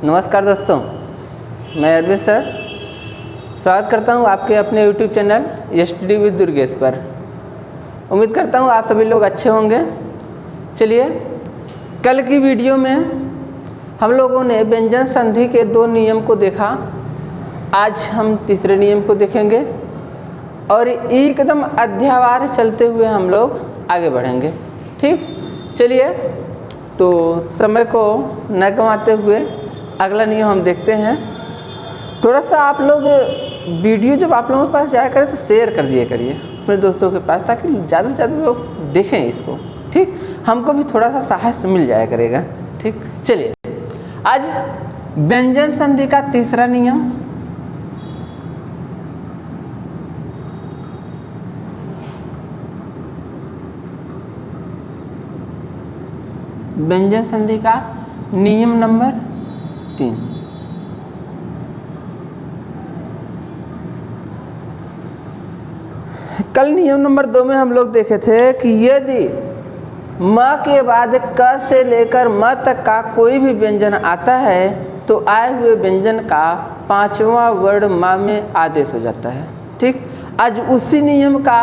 नमस्कार दोस्तों, मैं अरविंद सर स्वागत करता हूं आपके अपने YouTube channel study with Durgesh पर। उम्मीद करता हूं आप सभी लोग अच्छे होंगे। चलिए, कल की वीडियो में हम लोगों ने व्यंजन संधि के 2 नियम को देखा। आज हम तीसरे नियम को देखेंगे और एकदम अध्यायवार चलते हुए हम लोग आगे बढ़ेंगे। ठीक, चलिए तो समय को न गंवाते हुए अगला नियम हम देखते हैं। थोड़ा सा आप लोग वीडियो जब आप लोगों के पास जाया करें तो शेयर कर दिया करिए अपने दोस्तों के पास, ताकि ज़्यादा से ज़्यादा लोग देखें इसको। ठीक, हमको भी थोड़ा सा साहस मिल जाया करेगा। ठीक, चलिए आज व्यंजन संधि का तीसरा नियम। व्यंजन संधि का नियम नंबर 3। कल नियम नंबर 2 में हम लोग देखे थे कि यदि म के बाद क से लेकर म तक का कोई भी व्यंजन आता है तो आए हुए व्यंजन का 5वां वर्ण म में आदेश हो जाता है। ठीक, आज उसी नियम का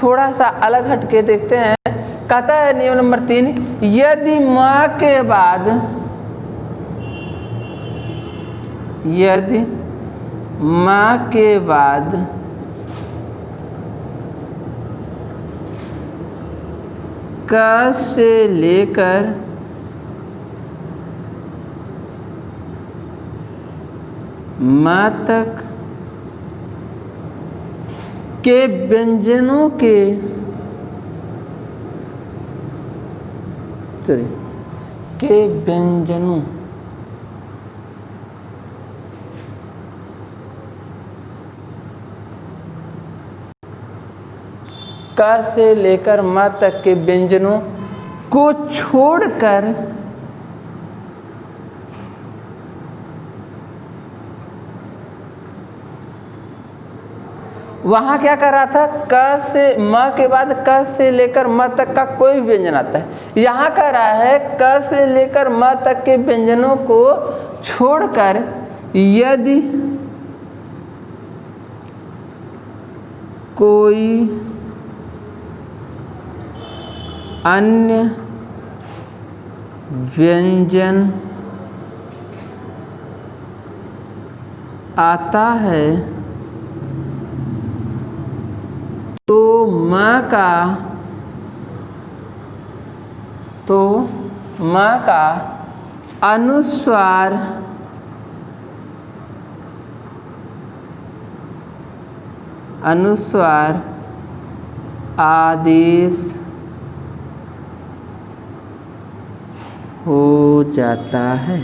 थोड़ा सा अलग हटके देखते हैं। कहता है नियम नंबर 3, यदि म के बाद क से लेकर म तक के व्यंजनों के व्यंजनों क से लेकर म तक के व्यंजनों को छोड़कर वहाँ क्या कर रहा था, क से म के बाद क से लेकर म तक का कोई भी व्यंजन आता है। यहाँ कर रहा है क से लेकर म तक के व्यंजनों को छोड़कर यदि कोई अन्य व्यंजन आता है तो म का अनुस्वार आदेश हो जाता है।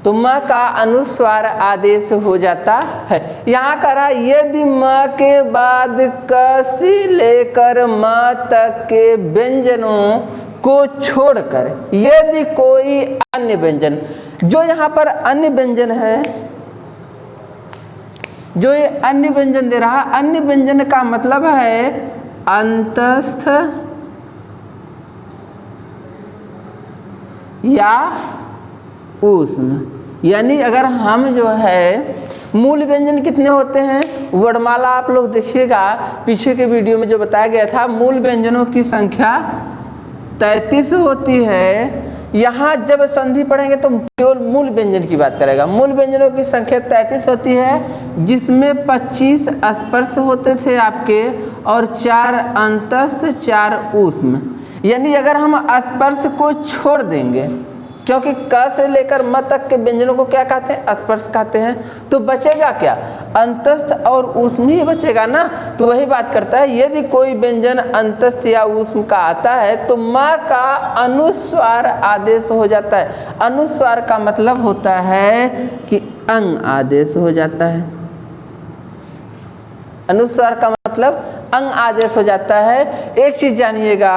तो म का अनुस्वार आदेश हो जाता है। यहाँ करा यदि म के बाद क से लेकर म तक के व्यंजनों को छोड़कर यदि कोई अन्य व्यंजन, जो यहाँ पर अन्य व्यंजन है, जो ये अन्य व्यंजन दे रहा है, अन्य व्यंजन का मतलब है अंतस्थ या ऊष्म। यानी अगर हम जो है मूल व्यंजन कितने होते हैं, वर्णमाला आप लोग देखिएगा पीछे के वीडियो में जो बताया गया था, मूल व्यंजनों की संख्या 33 होती है। यहाँ जब संधि पढ़ेंगे तो केवल मूल व्यंजन की बात करेगा। मूल व्यंजनों की संख्या 33 होती है, जिसमें 25 स्पर्श होते थे आपके और 4 अंतस्थ 4 ऊष्म। यानी अगर हम स्पर्श को छोड़ देंगे, क्योंकि क से लेकर म तक के व्यंजनों को क्या कहते हैं, स्पर्श कहते हैं, तो बचेगा क्या, अंतस्थ और ऊष्म ही बचेगा ना। तो वही बात करता है, यदि कोई व्यंजन अंतस्थ या ऊष्म का आता है तो म का अनुस्वार आदेश हो जाता है। अनुस्वार का मतलब होता है कि अंग आदेश हो जाता है। अनुस्वार का मतलब अंग आदेश हो जाता है। एक चीज जानिएगा,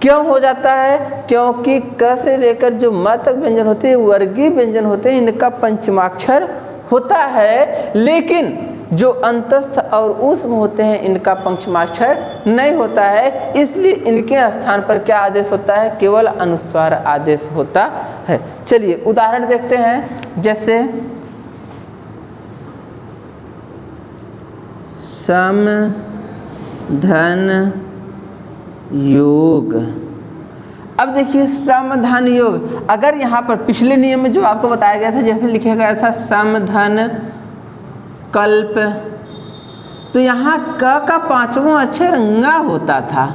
क्यों हो जाता है, क्योंकि क से लेकर जो म तक व्यंजन होते हैं वर्गीय व्यंजन होते हैं, इनका पंचमाक्षर होता है। लेकिन जो अंतस्थ और ऊष्म होते हैं इनका पंचमाक्षर नहीं होता है, इसलिए इनके स्थान पर क्या आदेश होता है, केवल अनुस्वार आदेश होता है। चलिए उदाहरण देखते हैं, जैसे सम धन योग। अब देखिए सम धन योग, अगर यहाँ पर पिछले नियम में जो आपको बताया गया था, जैसे लिखा गया था सम धन कल्प, तो यहाँ क का पांचवा अक्षर ङ होता था,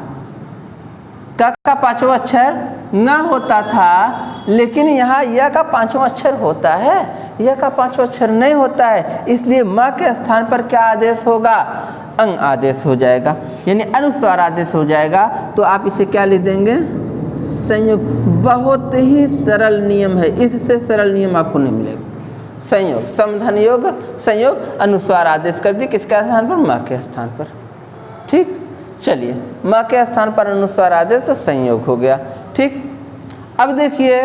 क का पांचवा अक्षर ङ होता था, लेकिन यहाँ य का पांचवा अक्षर होता है, य का पांचवा अक्षर नहीं होता है, इसलिए म के स्थान पर क्या आदेश होगा, अंग आदेश हो जाएगा, यानी अनुस्वार आदेश हो जाएगा। तो आप इसे क्या लिख देंगे, संयोग। बहुत ही सरल नियम है, इससे सरल नियम आपको नहीं मिलेगा। संयोग, समधन योग, संयोग, अनुस्वार आदेश कर दिए, किसके स्थान पर, म के स्थान पर। ठीक, चलिए म के स्थान पर अनुस्वार आदेश तो संयोग हो गया। ठीक, अब देखिए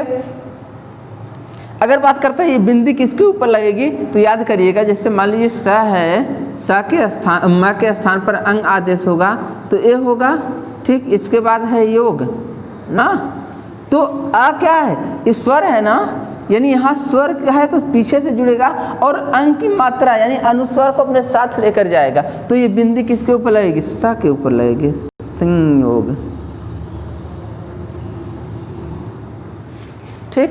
अगर बात करते हैं ये बिंदी किसके ऊपर लगेगी, तो याद करिएगा, जैसे मान लीजिए स है, स के स्थान म के स्थान पर अंग आदेश होगा तो ए होगा। ठीक, इसके बाद है योग ना, तो आ क्या है, इस स्वर है ना, यानी यहाँ स्वर है तो पीछे से जुड़ेगा और अंग की मात्रा यानी अनुस्वर को अपने साथ लेकर जाएगा, तो ये बिंदी किसके ऊपर लगेगी, स के ऊपर लगेगी, संयोग। ठीक,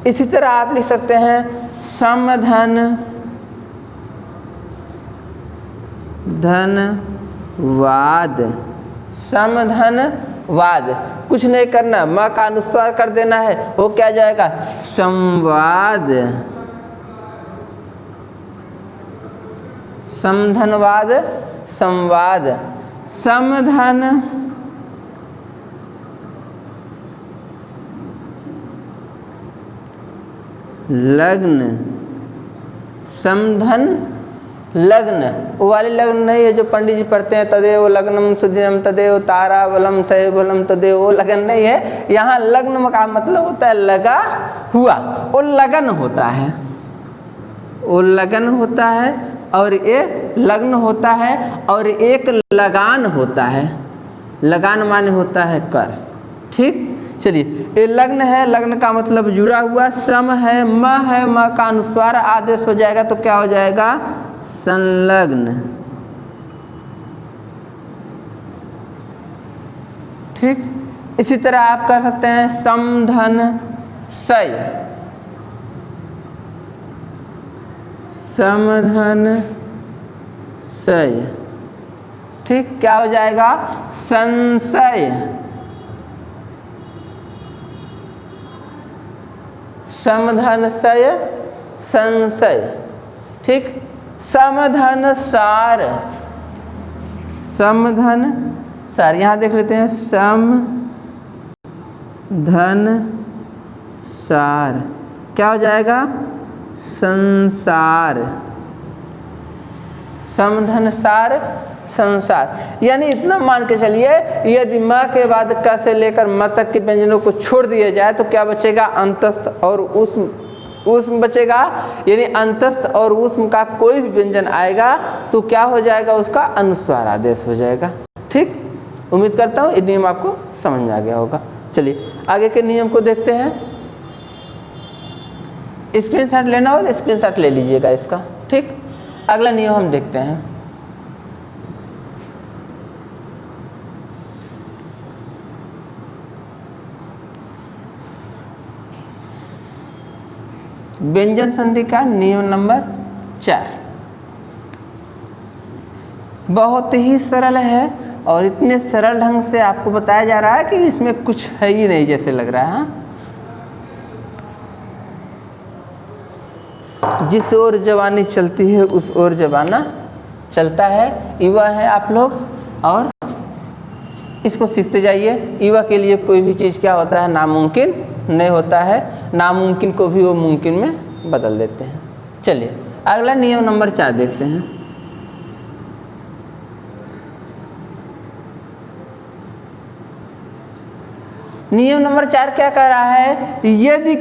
इसी तरह आप लिख सकते हैं समधन धनवाद, समधन वाद, कुछ नहीं करना, म का अनुस्वार कर देना है, वो क्या जाएगा, संवाद, समधनवाद, संवाद, समधन लग्न, समधन लग्न, वो वाले लग्न नहीं है जो पंडित जी पढ़ते हैं, तदेव लग्नम सुधिरम तदेव ताराबलम सैबलम तदेव, वो लगन नहीं है। यहाँ लग्न का मतलब होता है लगा हुआ, वो लगन होता है, वो लगन होता है, और ये लग्न होता है, और एक लगान होता है, लगान माने होता है कर। ठीक, चलिए ये लग्न है, लग्न का मतलब जुड़ा हुआ, सम है, म का अनुस्वार आदेश हो जाएगा तो क्या हो जाएगा, संलग्न। ठीक, इसी तरह आप कर सकते हैं समधन सय, समधन सय। ठीक, क्या हो जाएगा, संशय, समधन सय, संशय। ठीक, समधन सार, समधन सार, यहाँ देख लेते हैं सम धन सार, क्या हो जाएगा, संसार, समधन सार, संसार। यानी इतना मान के चलिए, यदि म के बाद क से लेकर म तक के व्यंजनों को छोड़ दिया जाए तो क्या बचेगा, अंतस्थ और ऊष्म बचेगा, यानी अंतस्थ और ऊष्म का कोई भी व्यंजन आएगा तो क्या हो जाएगा, उसका अनुस्वार आदेश हो जाएगा। ठीक, उम्मीद करता हूँ ये नियम आपको समझ में आ गया होगा। चलिए आगे के नियम को देखते हैं। स्क्रीनशॉट लेना हो तो स्क्रीनशॉट ले लीजिएगा इसका। ठीक, अगला नियम हम देखते हैं। व्यंजन संधि का नियम नंबर 4 बहुत ही सरल है और इतने सरल ढंग से आपको बताया जा रहा है कि इसमें कुछ है ही नहीं जैसे लग रहा है। जिस ओर जवानी चलती है उस ओर जमाना चलता है। युवा है आप लोग और इसको सीखते जाइए। युवा के लिए कोई भी चीज़ क्या होता है, नामुमकिन नहीं होता है, नामुमकिन को भी वो मुमकिन में बदल देते हैं। चलिए अगला नियम नंबर 4 देखते हैं। नियम नंबर 4 क्या कह रहा है, यदि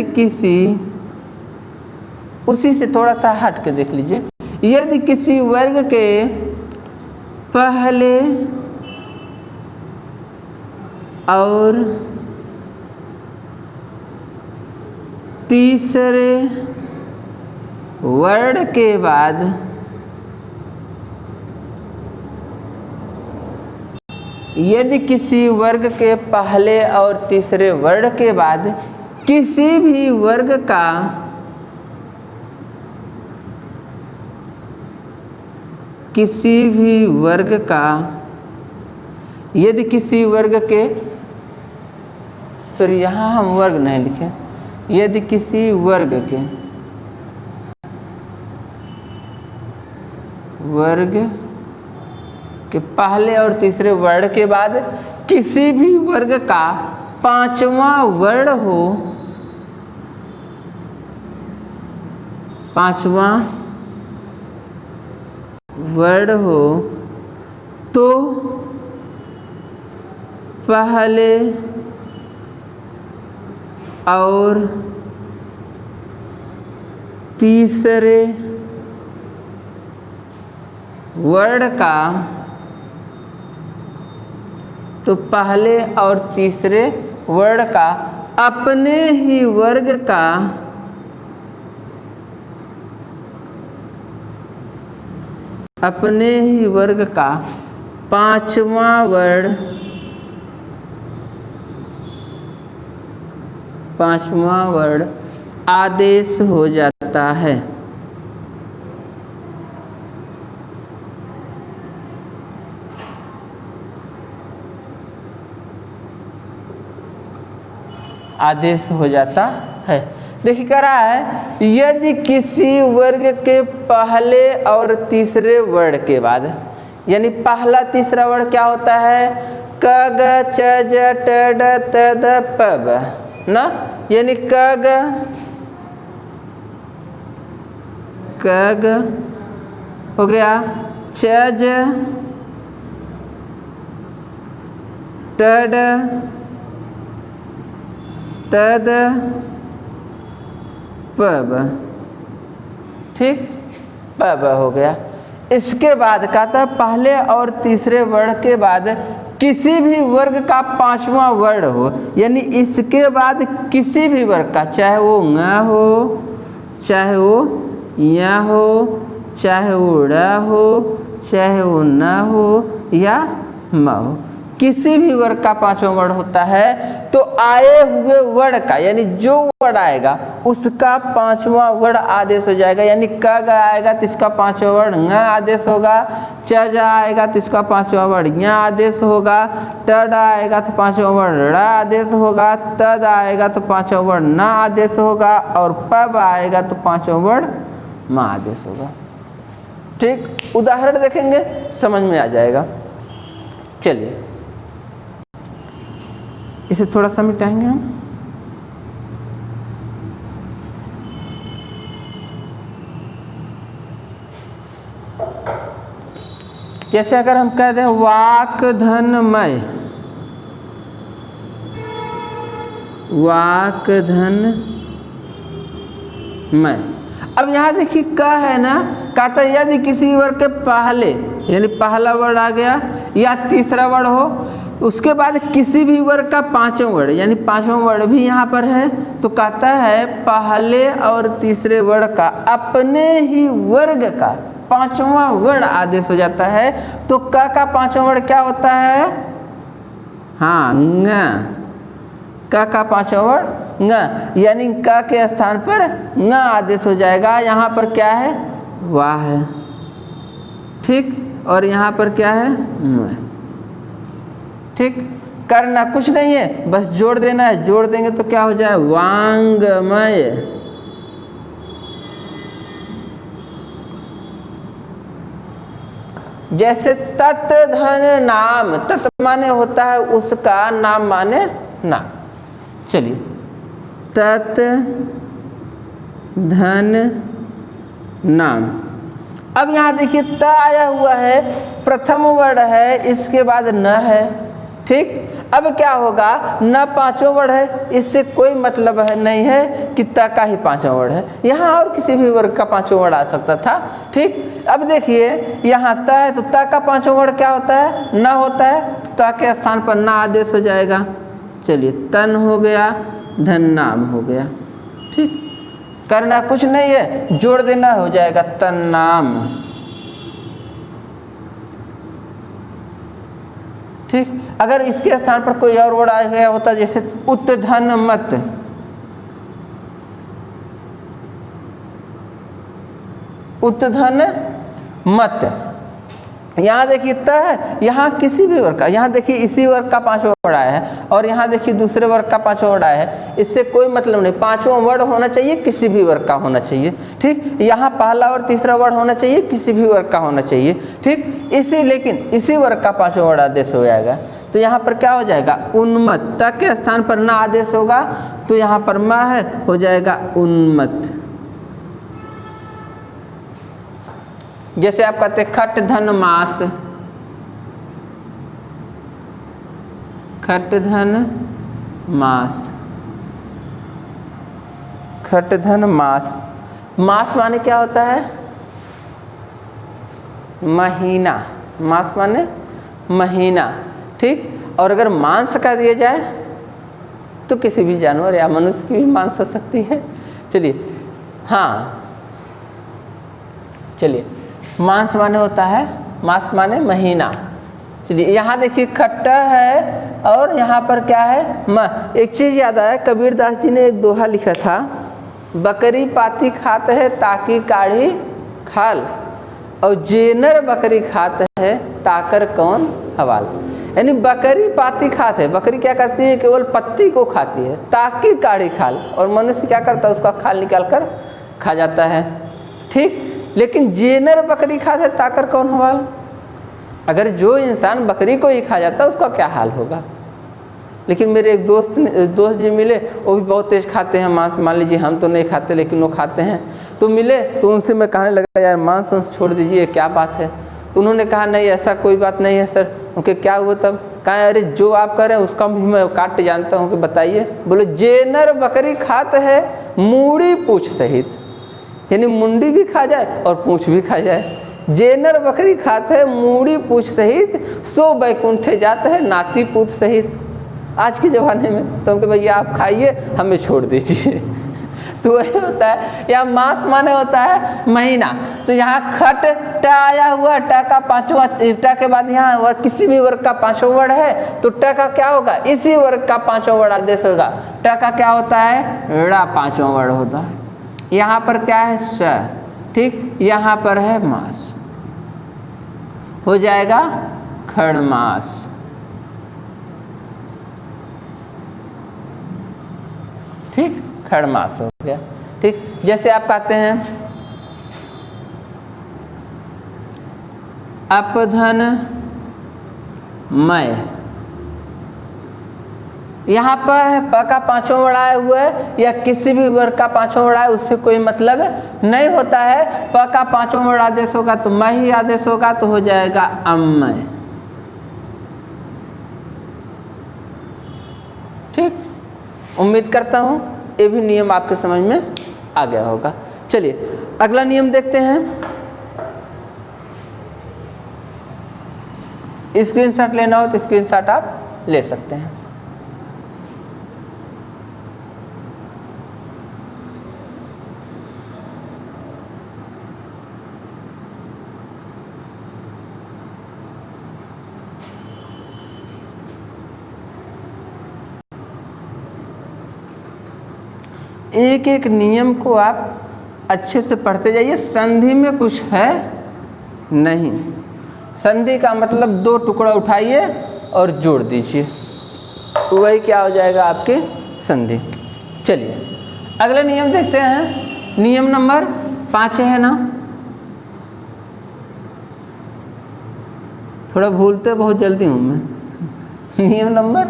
किसी उसी से थोड़ा सा हट के देख लीजिए। यदि किसी वर्ग के पहले और तीसरे वर्ण के बाद यदि किसी वर्ग के पहले और तीसरे वर्ण के बाद किसी भी वर्ग का यदि किसी वर्ग के सॉरी यहाँ हम वर्ग नहीं लिखे, यदि किसी वर्ग के पहले और तीसरे वर्ण के बाद किसी भी वर्ग का पांचवा वर्ण हो, तो पहले और तीसरे वर्ण का अपने ही वर्ग का पांचवा वर्ण आदेश हो जाता है। आदेश हो जाता है। देखिए कह रहा है यदि किसी वर्ग के पहले और तीसरे वर्ण के बाद, यानी पहला तीसरा वर्ण क्या होता है, क ग च ज ट ड त द प ब ना, यानी क ग हो गया, च ज ट ड त द प ब, ठीक, प ब हो गया। इसके बाद कहता है पहले और तीसरे वर्ण के बाद किसी भी वर्ग का पांचवा वर्ण हो, यानी इसके बाद किसी भी वर्ग का, चाहे वो ङ हो, चाहे वो य हो, चाहे वो ड़ हो, चाहे वो न हो या म हो, किसी भी वर्ग का पांचवा वर्ण होता है तो आए हुए वर्ण का, यानी जो वर्ण आएगा उसका पांचवा वर्ण आदेश हो जाएगा। यानी क ग आएगा तो इसका पांचवा वर्ण ङ आदेश होगा, च ज आएगा तो इसका पांचवा वर्ण य आदेश होगा, ट ड आएगा तो पांचवा वर्ण ड़ आदेश होगा, त द आएगा तो पांचवा वर्ण न आदेश होगा और प ब आएगा तो पांचवा वर्ण म आदेश होगा। ठीक, उदाहरण देखेंगे समझ में आ जाएगा। चलिए इसे थोड़ा सा मिटाएंगे हम। जैसे अगर हम कह दें वाक धनमय, अब यहाँ देखिए क है ना, कहता है यदि किसी वर्ग के पहले, यानी पहला वर्ण आ गया या तीसरा वर्ण हो, उसके बाद किसी भी वर्ग का पांचवा वर्ण, यानी पांचवा वर्ण भी यहाँ पर है, तो कहता है पहले और तीसरे वर्ण का अपने ही वर्ग का पांचवा वर्ण आदेश हो जाता है। तो क का पांचवा वर्ण क्या होता है, हाँ ङ, क का पांचवा वर्ण ङ, यानी क के स्थान पर ङ आदेश हो जाएगा। यहाँ पर क्या है, वाह है, ठीक, और यहाँ पर क्या है, म, ठीक, करना कुछ नहीं है, बस जोड़ देना है, जोड़ देंगे तो क्या हो जाए, वांगमय। जैसे तत् धन नाम, तत् माने होता है उसका, नाम माने नाम। चलिए तत् धन नाम। अब यहाँ देखिए त आया हुआ है, प्रथम वर्ण है, इसके बाद न है, ठीक। अब क्या होगा, न पांचों वर्ड है, इससे कोई मतलब है नहीं है कि त का ही पांचों वर्ड है, यहाँ और किसी भी वर्ग का पांचों वर्ड आ सकता था। ठीक, अब देखिए यहाँ त है तो त का पांचों वर्ड क्या होता है, न होता है, तो त के स्थान पर न आदेश हो जाएगा। चलिए, तन हो गया, धन नाम हो गया। ठीक, करना कुछ नहीं है, जोड़ देना हो जाएगा तन नाम। ठीक, अगर इसके स्थान पर कोई और वर्ड आ गया होता, जैसे उत्धन मत, उत्धन मत, यहाँ देखिए त है, यहाँ किसी भी वर्ग का, यहाँ देखिए इसी वर्ग का पांचवा वर्ड आया है और यहाँ देखिए दूसरे वर्ग का पांचवा वर्ड आया है, इससे कोई मतलब नहीं, पांचवा वर्ड होना चाहिए, किसी भी वर्ग का होना चाहिए। ठीक, यहाँ पहला और तीसरा वर्ड होना चाहिए, किसी भी वर्ग का होना चाहिए। ठीक, लेकिन इसी वर्ग का पांचवा वर्ड आदेश हो जाएगा, तो यहाँ पर क्या हो जाएगा, उन्मत्त। त के स्थान पर न आदेश होगा तो यहाँ पर म है, हो जाएगा उन्मत्त। जैसे आप कहते खट धन मास, खट धन मास, खट धन मास। मास माने क्या होता है, महीना, मास माने महीना। ठीक, और अगर मांस का दिया जाए तो किसी भी जानवर या मनुष्य की भी मांस हो सकती है। चलिए, हाँ चलिए, मांस माने होता है, मास माने महीना। चलिए, यहाँ देखिए खट्टा है और यहाँ पर क्या है, म। एक चीज़ याद आया, कबीरदास जी ने एक दोहा लिखा था, बकरी पाती खात है ताकि काढ़ी खाल, और जेनर बकरी खात है ताकर कौन हवाल। यानी बकरी पाती खात है, बकरी क्या करती है, केवल पत्ती को खाती है ताकि काढ़ी खाल, और मनुष्य क्या करता है, उसका खाल निकाल कर खा जाता है। ठीक, लेकिन जेनर बकरी खाते है ताकर कौन हवाल, अगर जो इंसान बकरी को ही खा जाता है उसका क्या हाल होगा। लेकिन मेरे एक दोस्त जी मिले, वो भी बहुत तेज खाते हैं मांस, मान लीजिए हम तो नहीं खाते लेकिन वो खाते हैं, तो मिले तो उनसे मैं कहने लगा यार मांस छोड़ दीजिए, क्या बात है। तो उन्होंने कहा नहीं ऐसा कोई बात नहीं है सर। उनके क्या हुआ तब, कहा अरे जो आप कह रहे हैं उसका भी मैं काट जानता हूँ, कि बताइए। बोले जेनर बकरी खाते है मूड़ी पूछ सहित, यानी मुंडी भी खा जाए और पूंछ भी खा जाए। जेनर बकरी खाते है मूड़ी पूछ सहित, सो बैकुंठे जाते है नाती पूत सहित। आज के ज़माने में तो उनके भैया आप खाइए, हमें छोड़ दीजिए। तो वही होता है, या मांस माने होता है महीना। तो यहाँ खट ट आया हुआ, ट का पांचवा, ट के बाद यहाँ वर्ग, किसी भी वर्ग का पांचवा वर्ड है तो ट का क्या होगा, इसी वर्ग का पांचवा वर्ड आदेश होगा। ट का क्या होता है, ड़ा पांचवा वर्ड होता है। यहाँ पर क्या है, स। ठीक, यहाँ पर है मास, हो जाएगा खड़मास। ठीक, खड़मास हो गया। ठीक, जैसे आप कहते हैं अपधन मय, यहाँ पर है प का पांचवा वर्ड आया हुआ है, या किसी भी वर्ग का पांचवा वर्ड आया, उससे कोई मतलब नहीं होता है। प का पांचवा वर्ड आदेश होगा तो मैं ही आदेश होगा, तो हो जाएगा अमय। ठीक, उम्मीद करता हूँ ये भी नियम आपके समझ में आ गया होगा। चलिए अगला नियम देखते हैं। स्क्रीनशॉट लेना हो तो स्क्रीनशॉट आप ले सकते हैं। एक एक नियम को आप अच्छे से पढ़ते जाइए। संधि में कुछ है नहीं, संधि का मतलब दो टुकड़ा उठाइए और जोड़ दीजिए, तो वही क्या हो जाएगा, आपके संधि। चलिए अगला नियम देखते हैं। नियम नंबर 5 है ना, थोड़ा भूलते बहुत जल्दी हूँ मैं। नियम नंबर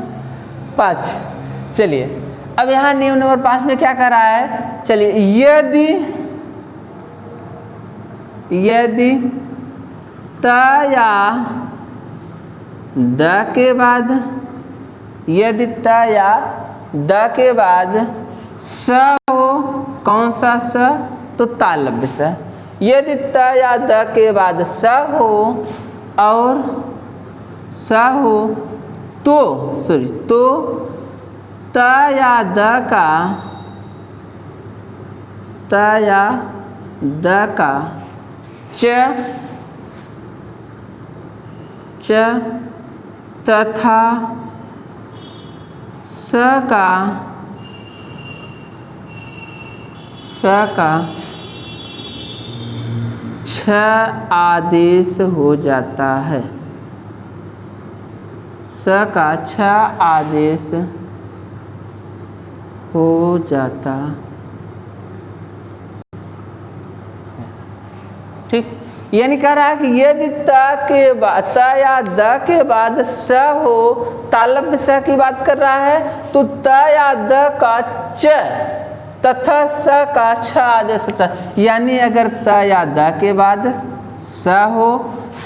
5, चलिए अब यहाँ नियम नंबर 5 में क्या कर रहा है, चलिए यदि त या द के बाद यदि त या द के बाद स हो, कौन सा स? तो तालव्य स। यदि त या द के बाद स हो और स हो तो तो त या द का च तथा स का छ आदेश हो जाता है। स का छ आदेश हो जाता। ठीक, यानी कह रहा है कि यदि त के बाद त या द के बाद स हो, तालव्य स की बात कर रहा है, तो त या द का च तथा स का छ आदेश होता है। यानी अगर त या द के बाद स हो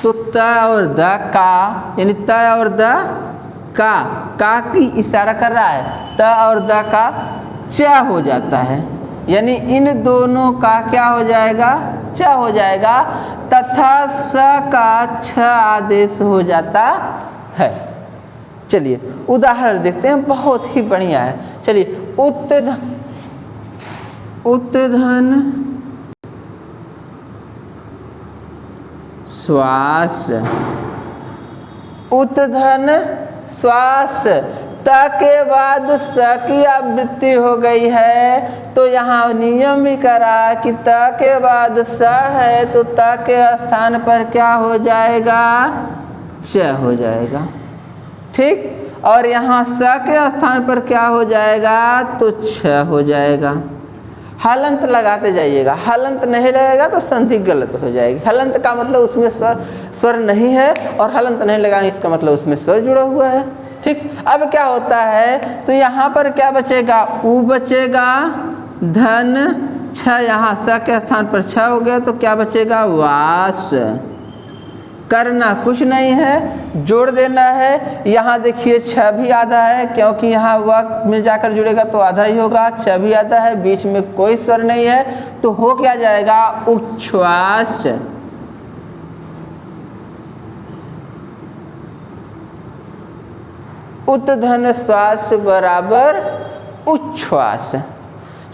तो त और द का, यानी त और द का की इशारा कर रहा है, त और द का च हो जाता है। यानी इन दोनों का क्या हो जाएगा? च हो जाएगा तथा स का छ आदेश हो जाता है। चलिए उदाहरण देखते हैं, बहुत ही बढ़िया है। चलिए उत्धन श्वास, उत्धन श्वास त के बाद स की आवृत्ति हो गई है, तो यहाँ नियम भी करा कि त के बाद स है तो त के स्थान पर क्या हो जाएगा? च हो जाएगा। ठीक, और यहाँ स के स्थान पर क्या हो जाएगा? तो छ हो जाएगा। हलंत लगाते जाइएगा, हलंत नहीं लगेगा तो संधि गलत हो जाएगी। हलंत का मतलब उसमें स्वर नहीं है, और हलंत नहीं लगाएंगे इसका मतलब उसमें स्वर जुड़ा हुआ है। ठीक, अब क्या होता है? तो यहाँ पर क्या बचेगा? उ बचेगा, धन छ, यहाँ स के स्थान पर छ हो गया, तो क्या बचेगा? वास। करना कुछ नहीं है, जोड़ देना है। यहाँ देखिए छ भी आधा है, क्योंकि यहाँ वक्त में जाकर जुड़ेगा तो आधा ही होगा। छ भी आधा है, बीच में कोई स्वर नहीं है, तो हो क्या जाएगा? उच्छ्वास। उत्धन श्वास बराबर उच्छ्वास।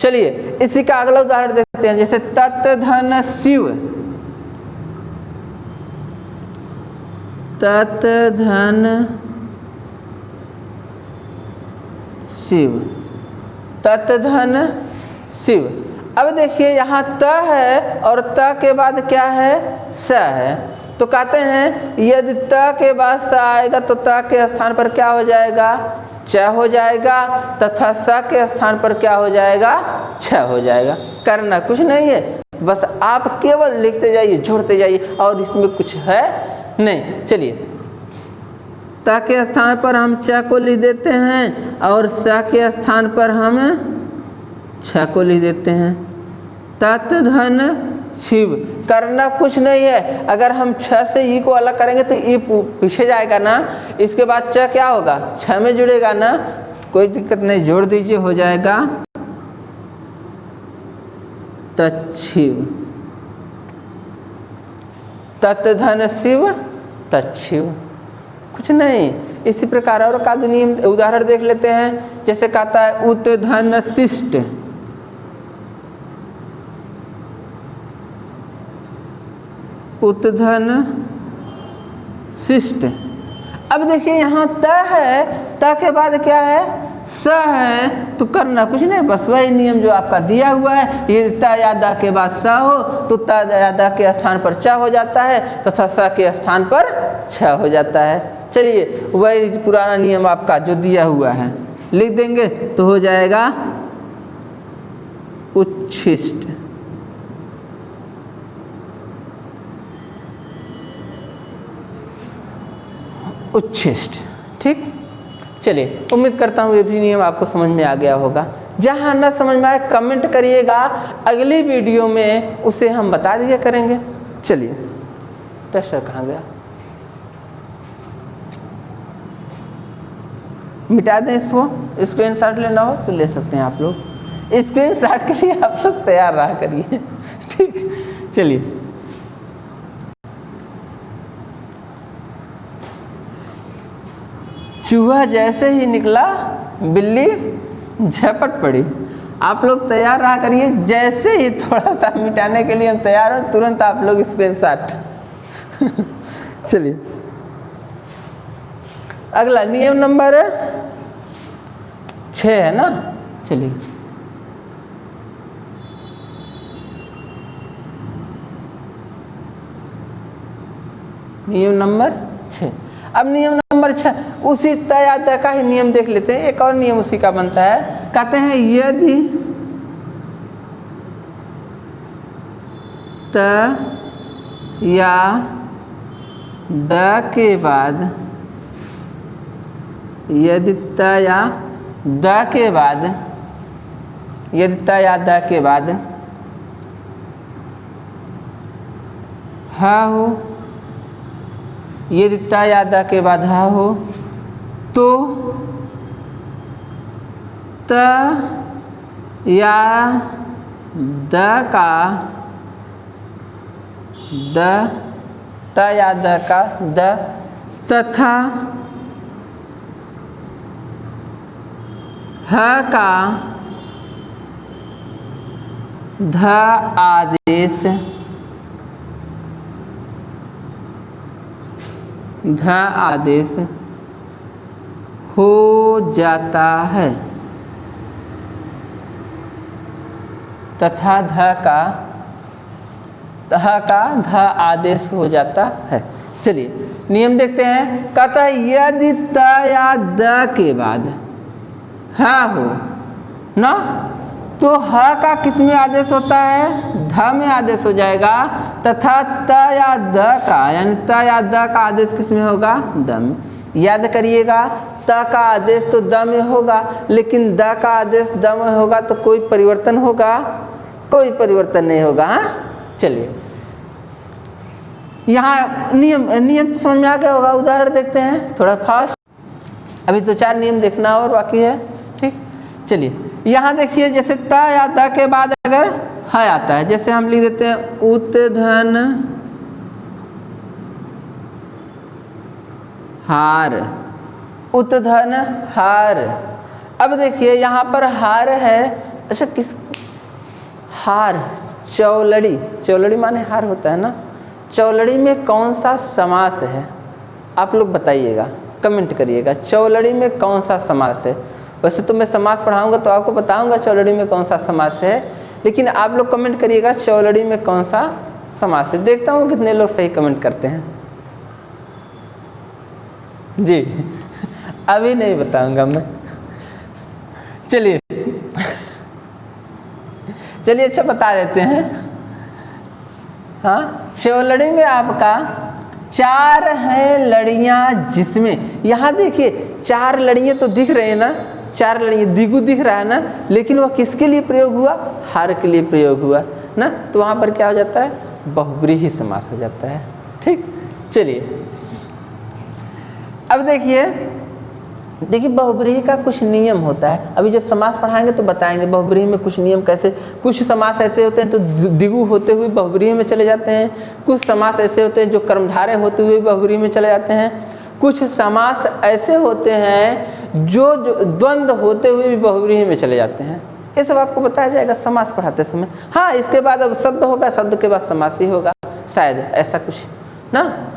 चलिए इसी का अगला उदाहरण देखते हैं, जैसे तत्धन शिव, तत्धन शिव, तत्धन शिव। अब देखिए यहाँ त है और त के बाद क्या है? स है, तो कहते हैं यदि त के बाद स आएगा तो त के स्थान पर क्या हो जाएगा? च हो जाएगा, तथा स के स्थान पर क्या हो जाएगा? छ हो जाएगा। करना कुछ नहीं है, बस आप केवल लिखते जाइए, जोड़ते जाइए, और इसमें कुछ है नहीं। चलिए त के स्थान पर हम च को लिख देते हैं और स के स्थान पर हम छ को लिख देते हैं। तत्धन शिव। करना कुछ नहीं है, अगर हम छ से ई को अलग करेंगे तो ई पीछे जाएगा ना, इसके बाद च क्या होगा? छ में जुड़ेगा ना, कोई दिक्कत नहीं, जोड़ दीजिए, हो जाएगा तच्छिव। तत्धन शिव, तच्छिव। कुछ नहीं। इसी प्रकार और का नियम उदाहरण देख लेते हैं, जैसे कहता है उत्धन शिष्ट, उत्धन शिष्ट। अब देखिए यहाँ त है, त के बाद क्या है? स है, तो करना कुछ नहीं, बस वही नियम जो आपका दिया हुआ है। ये त या द के बाद स हो तो त या द के स्थान पर च हो जाता है, तथा स के स्थान पर छ हो जाता है। चलिए वही पुराना नियम आपका जो दिया हुआ है लिख देंगे तो हो जाएगा उच्छिष्ट। उच्छिष्ट। ठीक, चलिए उम्मीद करता हूँ ये भी नियम आपको समझ में आ गया होगा। जहाँ न समझ में आए कमेंट करिएगा, अगली वीडियो में उसे हम बता दिया करेंगे। चलिए टेस्टर कहाँ गया? मिटा दें इसको, स्क्रीनशॉट लेना हो तो ले सकते हैं आप लोग, स्क्रीनशॉट के लिए आप लोग तैयार रहा करिए। ठीक, चलिए चूहा जैसे ही निकला बिल्ली झपट पड़ी। आप लोग तैयार रहा करिए, जैसे ही थोड़ा सा मिटाने के लिए हम तैयार हो तुरंत आप लोग स्क्रीनशॉट। चलिए अगला नियम नंबर 6 है ना। चलिए नियम नंबर 6। अब नियम नंबर 6 उसी तय आदय का ही नियम देख लेते हैं। एक और नियम उसी का बनता है, कहते हैं यदि त या द के बाद, यदि त या द के बाद, यदि त या द के बाद हा हो, यदि त या द के बाद हा हो तो त या द का द, त या द का द तथा ह का ध आदेश, ध आदेश हो जाता है, तथा ध का ध आदेश हो जाता है। चलिए नियम देखते हैं। कहता है यदि त या द के बाद हा हो ना, तो ह का किस में आदेश होता है, ध में आदेश हो जाएगा, तथा त या द का, यानी त या द का आदेश किस में होगा, द में। याद करिएगा त का आदेश तो द में होगा, लेकिन द का आदेश द में होगा तो कोई परिवर्तन होगा, कोई परिवर्तन नहीं होगा। हाँ चलिए यहाँ नियम समझ में आ गया होगा। उदाहरण देखते हैं थोड़ा फास्ट, अभी तो 4 नियम देखना और बाकी है। ठीक, चलिए यहाँ देखिए, जैसे त या द के बाद अगर ह आता है, जैसे हम लिख देते हैं उत्धन हार, उत्धन हार। अब देखिए यहाँ पर हार है, अच्छा किस हार, चौलड़ी, चौलड़ी माने हार होता है ना, चौलड़ी में कौन सा समास है आप लोग बताइएगा, कमेंट करिएगा चौलड़ी में कौन सा समास है। वैसे तो मैं समास पढ़ाऊंगा तो आपको बताऊंगा चौलड़ी में कौन सा समास है, लेकिन आप लोग कमेंट करिएगा चौलड़ी में कौन सा समास है। देखता हूँ कितने लोग सही कमेंट करते हैं। जी अभी नहीं बताऊंगा मैं। चलिए अच्छा बता देते हैं। हाँ, चौलड़ी में आपका 4 हैं लड़ियां, जिसमें यहाँ देखिए 4 लड़ियां तो दिख रहे हैं ना, 4 लड़ियां, द्विगु दिख रहा है ना, लेकिन वह किसके लिए प्रयोग हुआ, हार के लिए प्रयोग हुआ ना, तो वहाँ पर क्या हो जाता है, बहुब्रीहि समास हो जाता है। ठीक, चलिए अब देखिए बहुब्रीहि का कुछ नियम होता है। अभी जब समास पढ़ाएंगे तो बताएंगे बहुब्रीहि में कुछ नियम कैसे, कुछ समास ऐसे होते हैं तो द्विगु होते हुए बहुब्रीहि में चले जाते हैं, कुछ समास ऐसे होते हैं जो कर्मधारय होते हुए बहुब्रीहि में चले जाते हैं, कुछ समास ऐसे होते हैं जो द्वंद्व होते हुए भी बहुब्रीहि में चले जाते हैं। ये सब आपको बताया जाएगा समास पढ़ाते समय। हाँ, इसके बाद अब शब्द होगा, शब्द के बाद समास ही होगा, शायद ऐसा कुछ ना।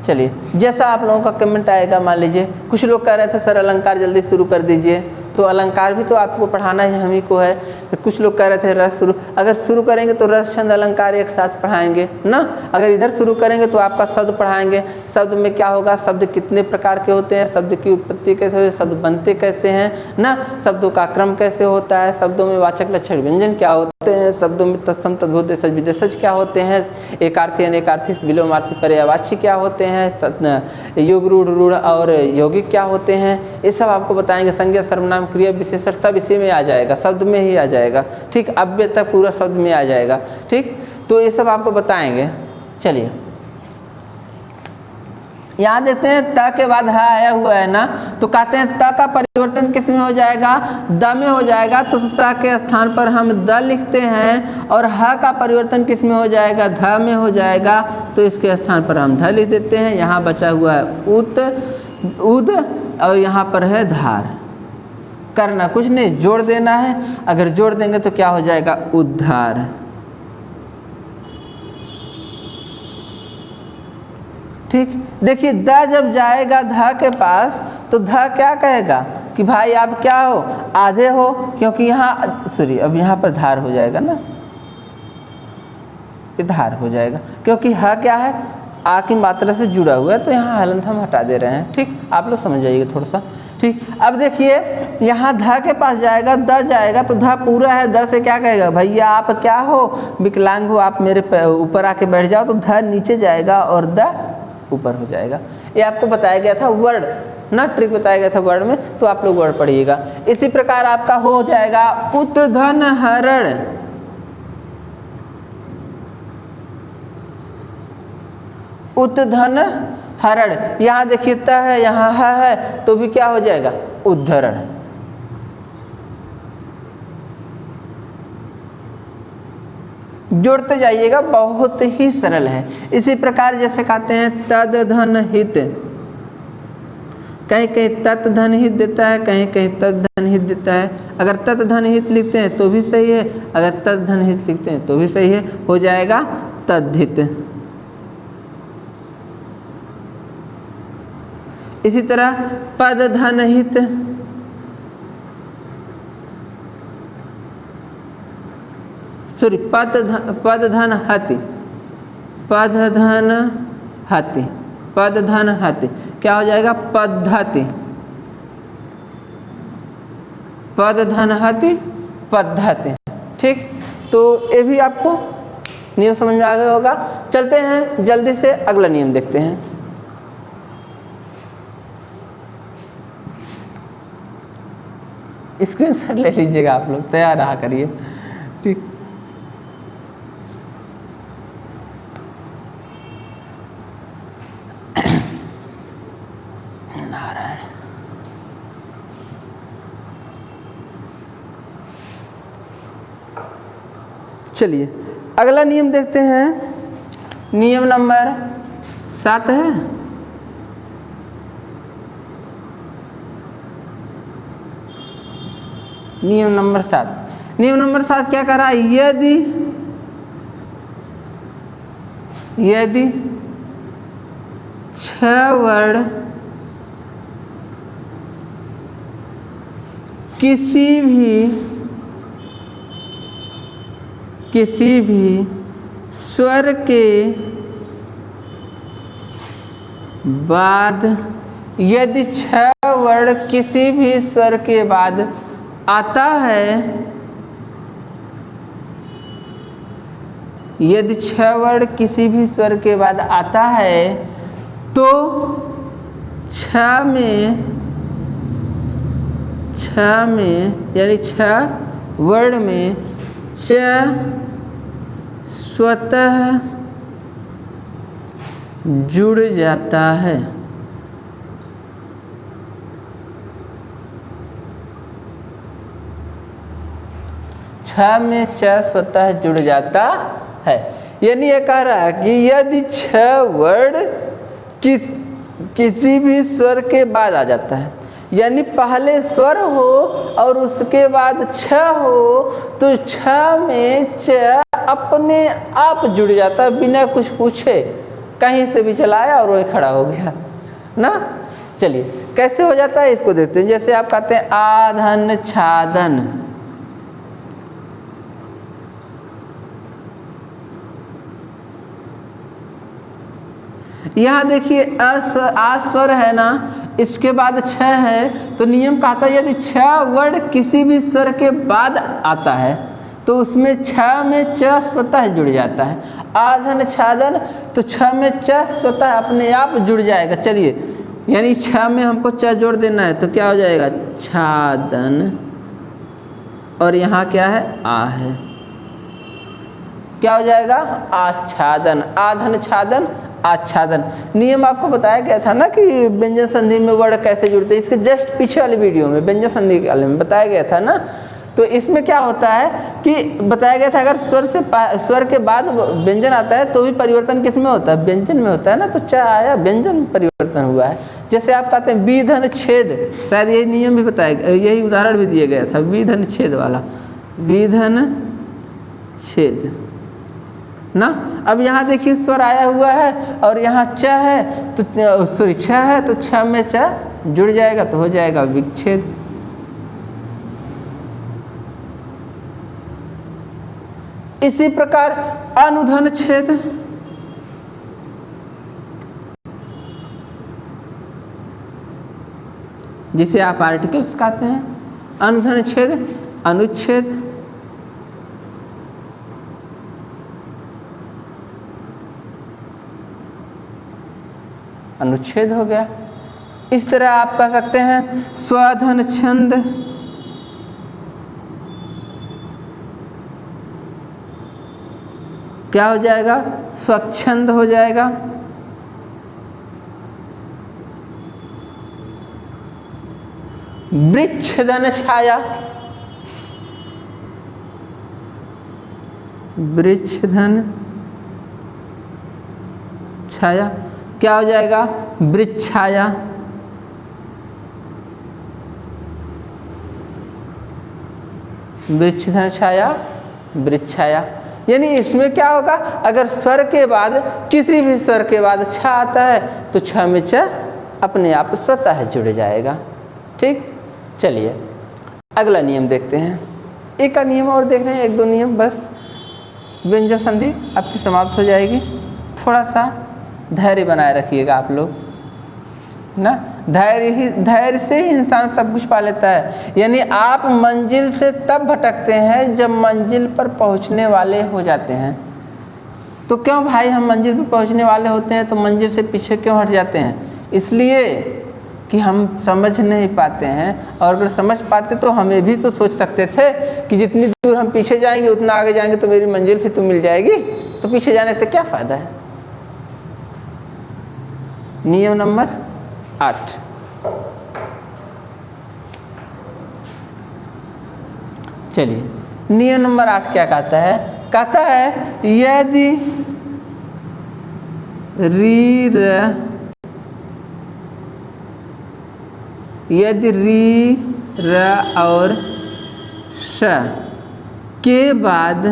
चलिए जैसा आप लोगों का कमेंट आएगा, मान लीजिए कुछ लोग कह रहे थे सर अलंकार जल्दी शुरू कर दीजिए, तो अलंकार भी तो आपको पढ़ाना ही हम ही को है। फिर कुछ लोग कह रहे थे रस शुरू, अगर शुरू करेंगे तो रस छंद अलंकार एक साथ पढ़ाएंगे ना, अगर इधर शुरू करेंगे तो आपका शब्द पढ़ाएंगे। शब्द में क्या होगा, शब्द कितने प्रकार के होते हैं, शब्द की उत्पत्ति कैसे होती है, शब्द बनते कैसे हैं ना, शब्दों का क्रम कैसे होता है, शब्दों में वाचक लक्षण व्यंजन क्या होते हैं, शब्दों में तत्सम तद्भव देशज विदेशज क्या होते हैं, एकार्थी अनेकार्थी विलोमार्थी पर्यायवाची क्या होते हैं, योग रूढ़ और यौगिक क्या होते हैं, ये सब आपको बताएंगे। संज्ञा सर्वनाम क्रिया विशेषण सब इसी में आ जाएगा, शब्द में ही आ जाएगा। ठीक, अव्यय तक पूरा शब्द में आ जाएगा। ठीक, तो ये सब आपको बताएंगे। चलिए यहाँ देखते हैं त के बाद ह आया हुआ है ना, तो कहते हैं त का परिवर्तन किस में हो जाएगा, द में हो जाएगा। तो त के स्थान पर हम द लिखते हैं और ह का परिवर्तन किस में हो जाएगा, ध में हो जाएगा। तो इसके स्थान पर हम ध लिख देते हैं। यहाँ बचा हुआ है उत, उद और यहाँ पर है धार। करना कुछ नहीं, जोड़ देना है। अगर जोड़ देंगे तो क्या हो जाएगा, उद्धार। ठीक, देखिए द जब जाएगा ध के पास तो ध क्या कहेगा कि भाई आप क्या हो, आधे हो, क्योंकि यहाँ सॉरी अब यहाँ पर धार हो जाएगा ना, धार हो जाएगा क्योंकि ह क्या है, आ की मात्रा से जुड़ा हुआ है, तो यहाँ हलंत हम हटा दे रहे हैं। ठीक, आप लोग समझ जाइएगा थोड़ा सा। ठीक, अब देखिए यहाँ ध के पास जाएगा, द जाएगा तो ध पूरा है, द से क्या कहेगा, भैया आप क्या हो, विकलांग हो, आप मेरे ऊपर आके बैठ जाओ। तो ध नीचे जाएगा और द ऊपर हो जाएगा। ये आपको बताया गया था वर्ड ना, ट्रिक बताया गया था वर्ड में, तो आप लोग वर्ड पढ़िएगा। इसी प्रकार आपका हो जाएगा उत्धन हरण। उत्धन हरण, यहाँ देखिए त है, यहाँ है, तो भी क्या हो जाएगा, उद्धरण। जोड़ते जाइएगा, बहुत ही सरल है। इसी प्रकार जैसे कहते हैं तद धन हित, कहीं कहीं तत् धन हित देता है, कहीं कहीं तद धन हित देता है। अगर तत् धन हित लिखते हैं तो भी सही है, अगर तद धन हित लिखते हैं तो भी सही है, हो जाएगा तद्धित। इसी तरह पद धन हित, सॉरी पद धन हति, पद धन हति, पद धन हति क्या हो जाएगा, पद्धति। पद धन हति पद्धति। ठीक, तो ये भी आपको नियम समझ में आ गया होगा। चलते हैं जल्दी से अगला नियम देखते हैं। स्क्रीनशॉट ले लीजिएगा, आप लोग तैयार रहा करिए। ठीक, नारायण। चलिए अगला नियम देखते हैं। नियम नंबर 7 है। नियम नंबर 7, नियम नंबर 7 क्या कह रहा है, यदि 6 वर्ण किसी भी स्वर के बाद, यदि 6 वर्ण किसी भी स्वर के बाद आता है, यदि 6 वर्ण किसी भी स्वर के बाद आता है तो 6 में यानी 6 वर्ण में च स्वतः जुड़ जाता है। 6 में च स्वतः जुड़ जाता है, यानी ये कह रहा है कि यदि 6 वर्ण किसी भी स्वर के बाद आ जाता है, यानी पहले स्वर हो और उसके बाद 6 हो, तो 6 में च अपने आप जुड़ जाता है, बिना कुछ पूछे, कहीं से भी चलाया और वही खड़ा हो गया ना। चलिए कैसे हो जाता है इसको देखते हैं। जैसे आप कहते हैं आधन छादन, यहाँ देखिए आ स्वर है ना, इसके बाद 6 है, तो नियम कहता है यदि 6 वर्ण किसी भी स्वर के बाद आता है तो उसमें 6 में च स्वतः जुड़ जाता है। आधन छादन, तो 6 में च स्वतः अपने आप जुड़ जाएगा। चलिए यानी 6 में हमको च जोड़ देना है, तो क्या हो जाएगा, छादन, और यहाँ क्या है, आ है, क्या हो जाएगा, आच्छादन। आधन छादन आच्छादन। नियम आपको बताया गया था ना कि व्यंजन संधि में वर्ण कैसे जुड़ते हैं, इसके जस्ट पीछे वाली वीडियो में व्यंजन संधि के बारे में बताया गया था ना। तो इसमें क्या होता है कि बताया गया था अगर स्वर के बाद व्यंजन आता है तो भी परिवर्तन किस में होता है, व्यंजन में होता है ना। तो च आया, व्यंजन परिवर्तन हुआ है। जैसे आप कहते हैं विधन छेद, शायद यही नियम भी बताया, यही उदाहरण भी दिया गया था विधन छेद वाला, विधन छेद ना। अब यहाँ देखिए स्वर आया हुआ है और यहाँ च है तो सॉरी छ है तो छ में च जुड़ जाएगा तो हो जाएगा विच्छेद। इसी प्रकार अनुधन छेद, जिसे आप आर्टिकल्स कहते हैं, अनुधन छेद, अनुच्छेद, अनुच्छेद हो गया। इस तरह आप कह सकते हैं स्वधन छंद, क्या हो जाएगा, स्वच्छंद हो जाएगा। वृक्षधन छाया, वृक्षधन छाया क्या हो जाएगा, वृक्षाया। वृक्षधन छाया, वृक्षाया। यानी इसमें क्या होगा, अगर स्वर के बाद किसी भी स्वर के बाद छ आता है तो छ में च अपने आप स्वतः जुड़ जाएगा। ठीक, चलिए अगला नियम देखते हैं। एक का नियम और देख रहे हैं, एक दो नियम बस, व्यंजन संधि आपकी समाप्त हो जाएगी। थोड़ा सा धैर्य बनाए रखिएगा आप लोग ना। धैर्य से ही इंसान सब कुछ पा लेता है। यानी आप मंजिल से तब भटकते हैं जब मंजिल पर पहुंचने वाले हो जाते हैं। तो क्यों भाई हम मंजिल पर पहुंचने वाले होते हैं तो मंजिल से पीछे क्यों हट जाते हैं? इसलिए कि हम समझ नहीं पाते हैं, और अगर समझ पाते तो हमें भी तो सोच सकते थे कि जितनी दूर हम पीछे जाएंगे उतना आगे जाएंगे तो मेरी मंजिल फिर तो मिल जाएगी, तो पीछे जाने से क्या फ़ायदा है। नियम नंबर 8, चलिए नियम नंबर 8 क्या कहता है? कहता है यदि री र और श के बाद,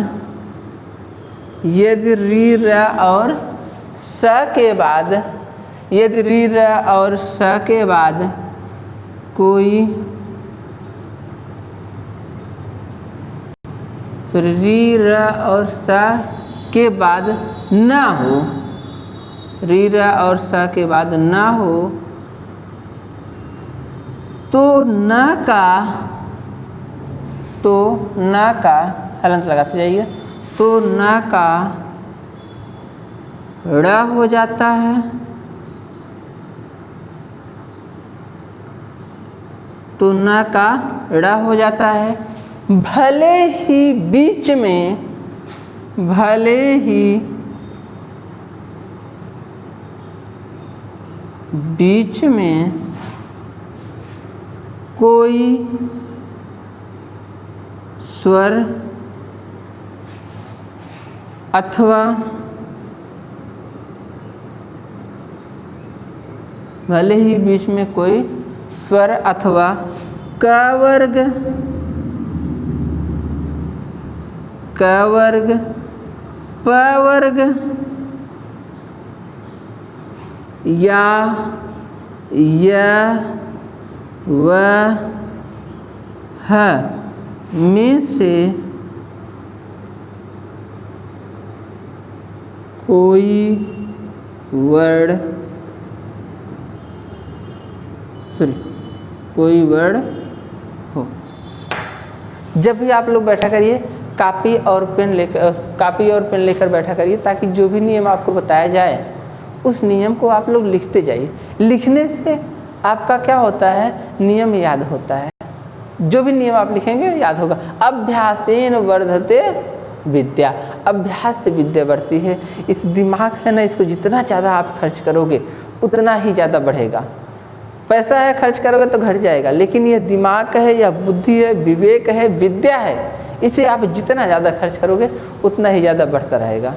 यदि री र और स के बाद, यदि री र और स के बाद कोई री र और स के बाद ना हो, री र और स के बाद ना हो तो न का हलंत लगाते जाइए, तो न का ड़ हो जाता है, तो न का ड़ हो जाता है। भले ही बीच में कोई स्वर अथवा भले ही बीच में कोई स्वर अथवा क वर्ग प वर्ग या य व ह में से कोई वर्ण हो। जब भी आप लोग बैठा करिए कापी और पेन लेकर बैठा करिए, ताकि जो भी नियम आपको बताया जाए उस नियम को आप लोग लिखते जाइए। लिखने से आपका क्या होता है, नियम याद होता है। जो भी नियम आप लिखेंगे याद होगा। अभ्यासेन वर्धते विद्या। अभ्यास से विद्या बढ़ती है। इस दिमाग है ना, इसको जितना ज़्यादा आप खर्च करोगे उतना ही ज़्यादा बढ़ेगा। पैसा है खर्च करोगे तो घट जाएगा, लेकिन यह दिमाग है या बुद्धि है, विवेक है, विद्या है, इसे आप जितना ज़्यादा खर्च करोगे उतना ही ज़्यादा बढ़ता रहेगा।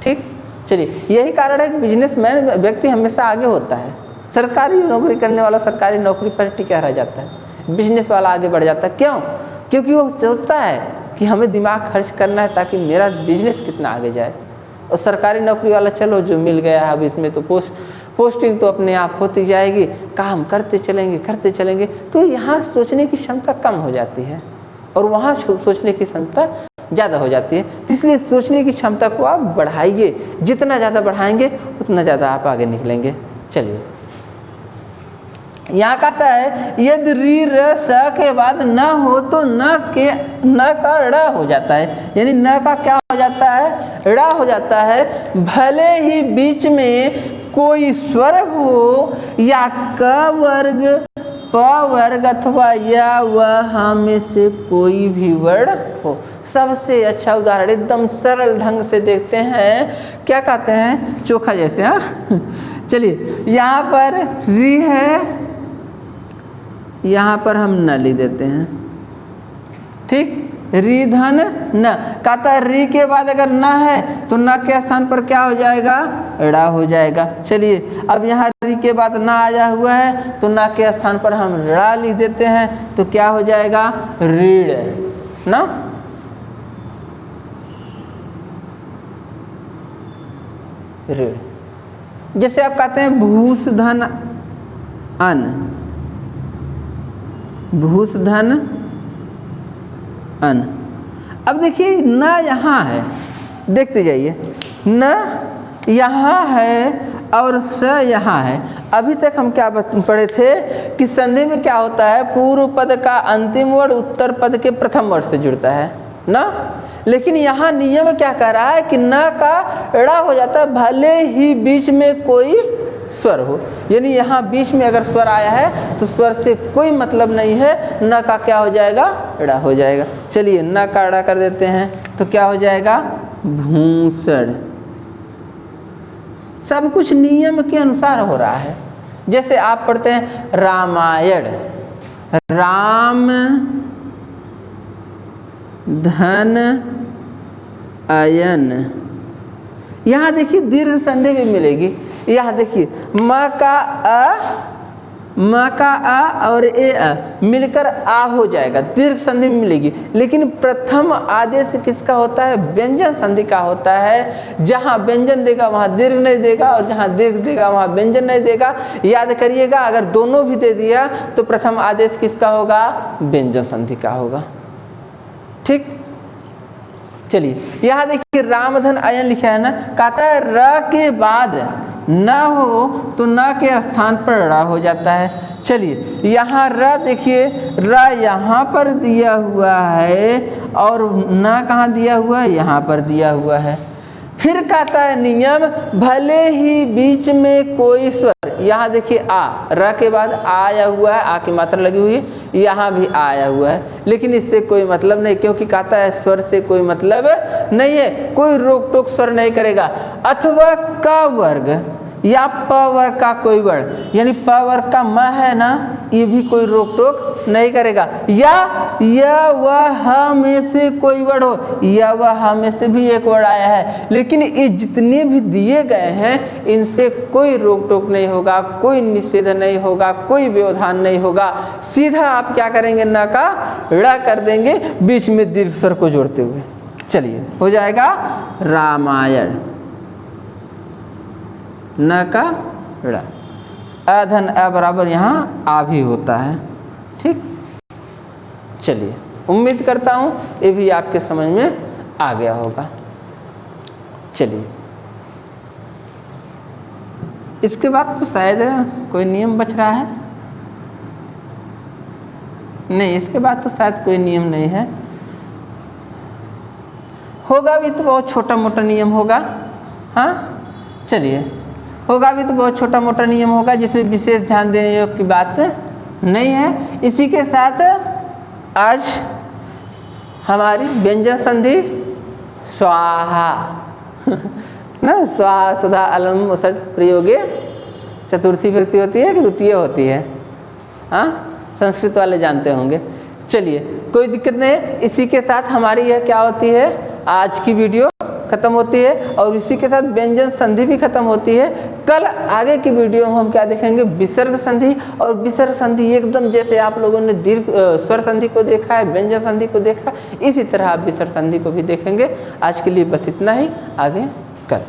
ठीक, चलिए, यही कारण है कि बिजनेसमैन व्यक्ति हमेशा आगे होता है। सरकारी नौकरी करने वाला सरकारी नौकरी पर टिका रह जाता है, बिजनेस वाला आगे बढ़ जाता है। क्यों? क्योंकि वो सोचता है कि हमें दिमाग खर्च करना है ताकि मेरा बिजनेस कितना आगे जाए। और सरकारी नौकरी वाला चलो जो मिल गया है, अब इसमें तो पोस्टिंग तो अपने आप होती जाएगी, काम करते चलेंगे, तो यहाँ सोचने की क्षमता कम हो जाती है और वहाँ सोचने की क्षमता ज़्यादा हो जाती है। इसलिए सोचने की क्षमता को आप बढ़ाइए, जितना ज़्यादा बढ़ाएंगे उतना ज़्यादा आप आगे निकलेंगे। चलिए, यहाँ कहता है यदि री र स के बाद न हो तो न का ड़ हो जाता है। यानी न का क्या हो जाता है? ड़ हो जाता है। भले ही बीच में कोई स्वर हो या क वर्ग, प वर्ग अथवा या वह में से कोई भी वर्ण हो। सबसे अच्छा उदाहरण एकदम सरल ढंग से देखते हैं, क्या कहते हैं? चोखा जैसे। हाँ, चलिए, यहाँ पर री है, यहाँ पर हम न लिख देते हैं। ठीक, री धन न। कहता है री के बाद अगर न है तो न के स्थान पर क्या हो जाएगा? ड़ा हो जाएगा। चलिए, अब यहाँ री के बाद न आया हुआ है तो न के स्थान पर हम ड़ा लिख देते हैं, तो क्या हो जाएगा? रीढ़ ना। रीढ़। जैसे आप कहते हैं भूस धन अन, भूस धन अन। अब देखिए न यहाँ है, देखते जाइए, न यहाँ है और स यहाँ है। अभी तक हम क्या पढ़े थे कि संधि में क्या होता है? पूर्व पद का अंतिम वर्ण उत्तर पद के प्रथम वर्ण से जुड़ता है ना। लेकिन यहाँ नियम क्या कह रहा है कि न का ड़ा हो जाता है, भले ही बीच में कोई स्वर हो। यानी यहाँ बीच में अगर स्वर आया है तो स्वर से कोई मतलब नहीं है, न का क्या हो जाएगा? ड़ा हो जाएगा। चलिए, न का ड़ा कर देते हैं तो क्या हो जाएगा? भूषण। सब कुछ नियम के अनुसार हो रहा है। जैसे आप पढ़ते हैं रामायण, राम धन अयन। यहाँ देखिए दीर्घ संधि भी मिलेगी। यहाँ देखिए म का अ और ए अ मिलकर आ हो जाएगा, दीर्घ संधि मिलेगी। लेकिन प्रथम आदेश किसका होता है? व्यंजन संधि का होता है। जहाँ व्यंजन देगा वहाँ दीर्घ नहीं देगा और जहाँ दीर्घ देगा वहाँ व्यंजन नहीं देगा। याद करिएगा, अगर दोनों भी दे दिया तो प्रथम आदेश किसका होगा? व्यंजन संधि का होगा। ठीक, चलिए, यहाँ देखिए रामधन अयन लिखा है ना। कहता है र के बाद न हो तो न के स्थान पर ड़ा हो जाता है। चलिए, यहाँ र देखिए, र यहाँ पर दिया हुआ है और न कहाँ दिया हुआ है? यहाँ पर दिया हुआ है। फिर कहता है नियम, भले ही बीच में कोई स्वर। यहाँ देखिए आ, र के बाद आया हुआ है, आ की मात्रा लगी हुई है, यहाँ भी आया हुआ है, लेकिन इससे कोई मतलब नहीं, क्योंकि कहता है स्वर से कोई मतलब नहीं है, कोई रोक टोक स्वर नहीं करेगा। अथवा क वर्ग या प वर्ग का कोई वर्ण, यानी प वर्ग का म है ना, ये भी कोई रोक टोक नहीं करेगा। या वह में से कोई वर्ण हो, या वह में से भी एक वर्ण आया है, लेकिन ये जितने भी दिए गए हैं इनसे कोई रोक टोक नहीं होगा, कोई निषेध नहीं होगा, कोई व्यवधान नहीं होगा। सीधा आप क्या करेंगे? न का ड़ कर देंगे बीच में दीर्घ स्वर को जोड़ते हुए। चलिए, हो जाएगा रामायण। न का ड़, अधन अ बराबर यहाँ आ भी होता है। ठीक, चलिए, उम्मीद करता हूँ ये भी आपके समझ में आ गया होगा। चलिए, इसके बाद तो शायद कोई नियम बच रहा है। नहीं, इसके बाद तो शायद कोई नियम नहीं है। होगा भी तो बहुत छोटा मोटा नियम होगा। हाँ, चलिए, होगा भी तो बहुत छोटा मोटा नियम होगा जिसमें विशेष ध्यान देने की बात नहीं है। इसी के साथ आज हमारी व्यंजन संधि स्वाहा ना, स्वाहा सुधा अलम उसट प्रयोगे चतुर्थी विभक्ति होती है कि द्वितीय होती है? हाँ, संस्कृत वाले जानते होंगे। चलिए, कोई दिक्कत नहीं है। इसी के साथ हमारी यह क्या होती है, आज की वीडियो खत्म होती है और इसी के साथ व्यंजन संधि भी खत्म होती है। कल आगे की वीडियो में हम क्या देखेंगे, विसर्ग संधि। और विसर्ग संधि एकदम जैसे आप लोगों ने दीर्घ स्वर संधि को देखा है, व्यंजन संधि को देखा, इसी तरह आप विसर्ग संधि को भी देखेंगे। आज के लिए बस इतना ही, आगे कल।